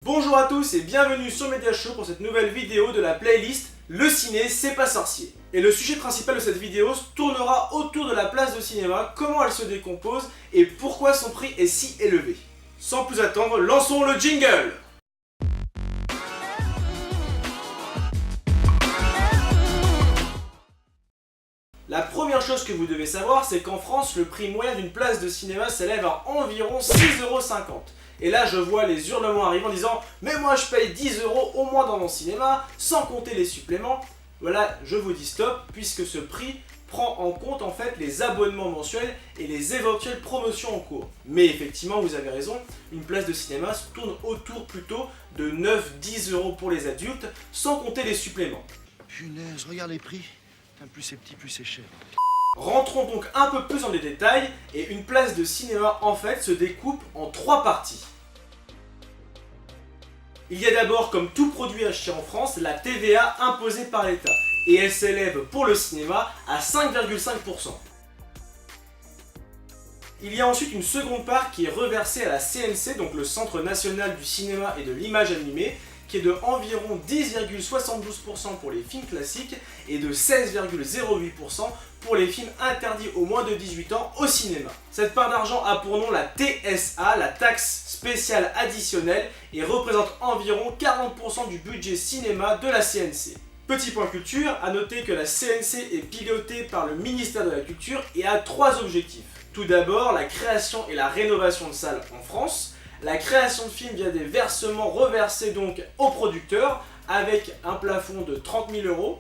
Bonjour à tous et bienvenue sur Media Show pour cette nouvelle vidéo de la playlist Le ciné c'est pas sorcier. Et le sujet principal de cette vidéo tournera autour de la place de cinéma, comment elle se décompose et pourquoi son prix est si élevé. Sans plus attendre, lançons le jingle! La première chose que vous devez savoir, c'est qu'en France, le prix moyen d'une place de cinéma s'élève à environ 6,50 €. Et là, je vois les hurlements arriver en disant « Mais moi, je paye 10 € au moins dans mon cinéma, sans compter les suppléments ». Voilà, je vous dis stop, puisque ce prix prend en compte en fait les abonnements mensuels et les éventuelles promotions en cours. Mais effectivement, vous avez raison, une place de cinéma se tourne autour plutôt de 9-10 € pour les adultes, sans compter les suppléments. Punaise, regarde les prix. Plus c'est petit, plus c'est cher. Rentrons donc un peu plus dans les détails, et une place de cinéma en fait se découpe en 3 parties. Il y a d'abord, comme tout produit acheté en France, la TVA imposée par l'État, et elle s'élève pour le cinéma à 5,5%. Il y a ensuite une seconde part qui est reversée à la CNC, donc le Centre National du Cinéma et de l'Image Animée, qui est de environ 10,72% pour les films classiques et de 16,08% pour les films interdits aux moins de 18 ans au cinéma. Cette part d'argent a pour nom la TSA, la taxe spéciale additionnelle, et représente environ 40% du budget cinéma de la CNC. Petit point culture, à noter que la CNC est pilotée par le ministère de la Culture et a 3 objectifs. Tout d'abord, la création et la rénovation de salles en France, la création de films via des versements reversés donc aux producteurs avec un plafond de 30 000 €,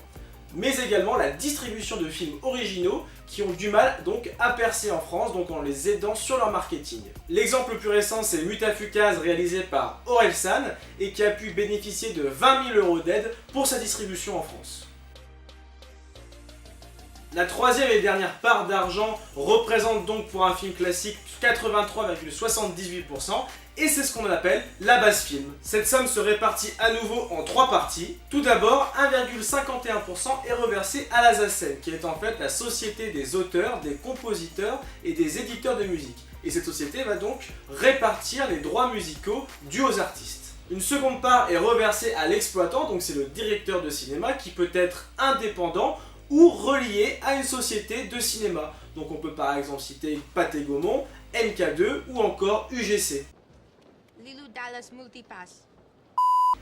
mais également la distribution de films originaux qui ont du mal donc à percer en France, donc en les aidant sur leur marketing. L'exemple le plus récent, c'est Mutafukaz, réalisé par Orelsan et qui a pu bénéficier de 20 000 € d'aide pour sa distribution en France. La troisième et dernière part d'argent représente donc pour un film classique 83,78%, et c'est ce qu'on appelle la base film. Cette somme se répartit à nouveau en 3 parties. Tout d'abord, 1,51% est reversé à la SACEM, qui est en fait la société des auteurs, des compositeurs et des éditeurs de musique. Et cette société va donc répartir les droits musicaux dus aux artistes. Une seconde part est reversée à l'exploitant, donc c'est le directeur de cinéma qui peut être indépendant ou relié à une société de cinéma. Donc on peut par exemple citer Pathé Gaumont, MK2 ou encore UGC. Lilou Dallas Multipass.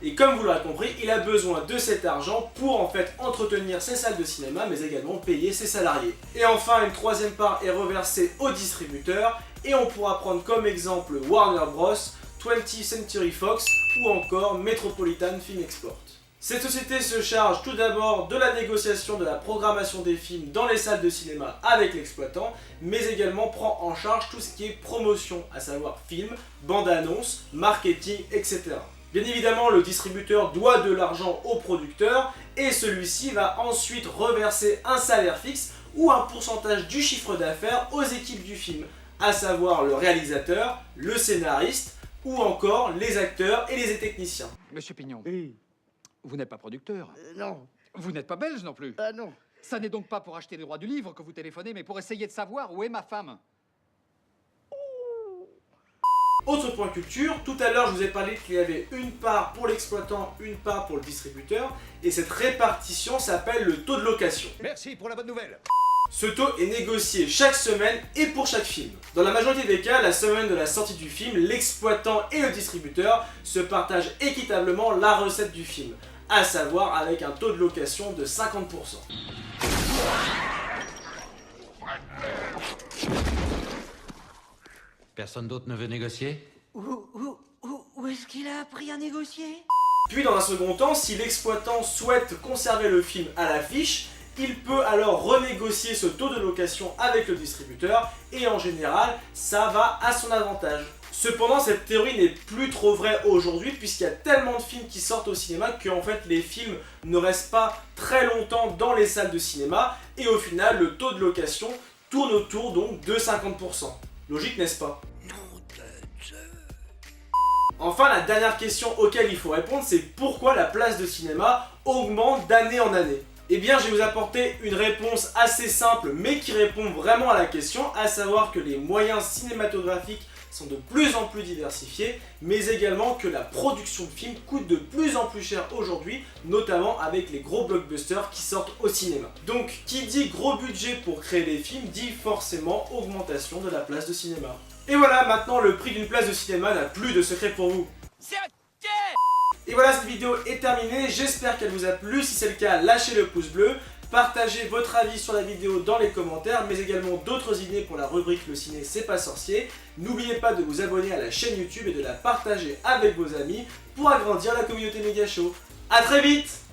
Et comme vous l'aurez compris, il a besoin de cet argent pour en fait entretenir ses salles de cinéma, mais également payer ses salariés. Et enfin, une troisième part est reversée aux distributeurs, et on pourra prendre comme exemple Warner Bros, 20th Century Fox ou encore Metropolitan Film Export. Cette société se charge tout d'abord de la négociation de la programmation des films dans les salles de cinéma avec l'exploitant, mais également prend en charge tout ce qui est promotion, à savoir films, bande-annonces, marketing, etc. Bien évidemment, le distributeur doit de l'argent au producteur et celui-ci va ensuite reverser un salaire fixe ou un pourcentage du chiffre d'affaires aux équipes du film, à savoir le réalisateur, le scénariste ou encore les acteurs et les techniciens. Monsieur Pignon. Oui. Vous n'êtes pas producteur. Non. Vous n'êtes pas belge non plus. Non. Ça n'est donc pas pour acheter les droits du livre que vous téléphonez, mais pour essayer de savoir où est ma femme. Autre point culture, tout à l'heure je vous ai parlé qu'il y avait une part pour l'exploitant, une part pour le distributeur, et cette répartition s'appelle le taux de location. Merci pour la bonne nouvelle. Ce taux est négocié chaque semaine et pour chaque film. Dans la majorité des cas, la semaine de la sortie du film, l'exploitant et le distributeur se partagent équitablement la recette du film, à savoir avec un taux de location de 50%. Personne d'autre ne veut négocier? Où est-ce qu'il a appris à négocier? Puis dans un second temps, si l'exploitant souhaite conserver le film à l'affiche, il peut alors renégocier ce taux de location avec le distributeur et en général, ça va à son avantage. Cependant, cette théorie n'est plus trop vraie aujourd'hui puisqu'il y a tellement de films qui sortent au cinéma que en fait, les films ne restent pas très longtemps dans les salles de cinéma et au final, le taux de location tourne autour donc de 50%. Logique, n'est-ce pas? Enfin, la dernière question auquel il faut répondre, c'est pourquoi la place de cinéma augmente d'année en année. Eh bien, je vais vous apporter une réponse assez simple, mais qui répond vraiment à la question, à savoir que les moyens cinématographiques sont de plus en plus diversifiées, mais également que la production de films coûte de plus en plus cher aujourd'hui, notamment avec les gros blockbusters qui sortent au cinéma. Donc, qui dit gros budget pour créer des films, dit forcément augmentation de la place de cinéma. Et voilà, maintenant le prix d'une place de cinéma n'a plus de secret pour vous. Et voilà, cette vidéo est terminée, j'espère qu'elle vous a plu. Si c'est le cas, lâchez le pouce bleu, partagez votre avis sur la vidéo dans les commentaires, mais également d'autres idées pour la rubrique Le Ciné c'est pas sorcier. N'oubliez pas de vous abonner à la chaîne YouTube et de la partager avec vos amis pour agrandir la communauté Méga Show. A très vite!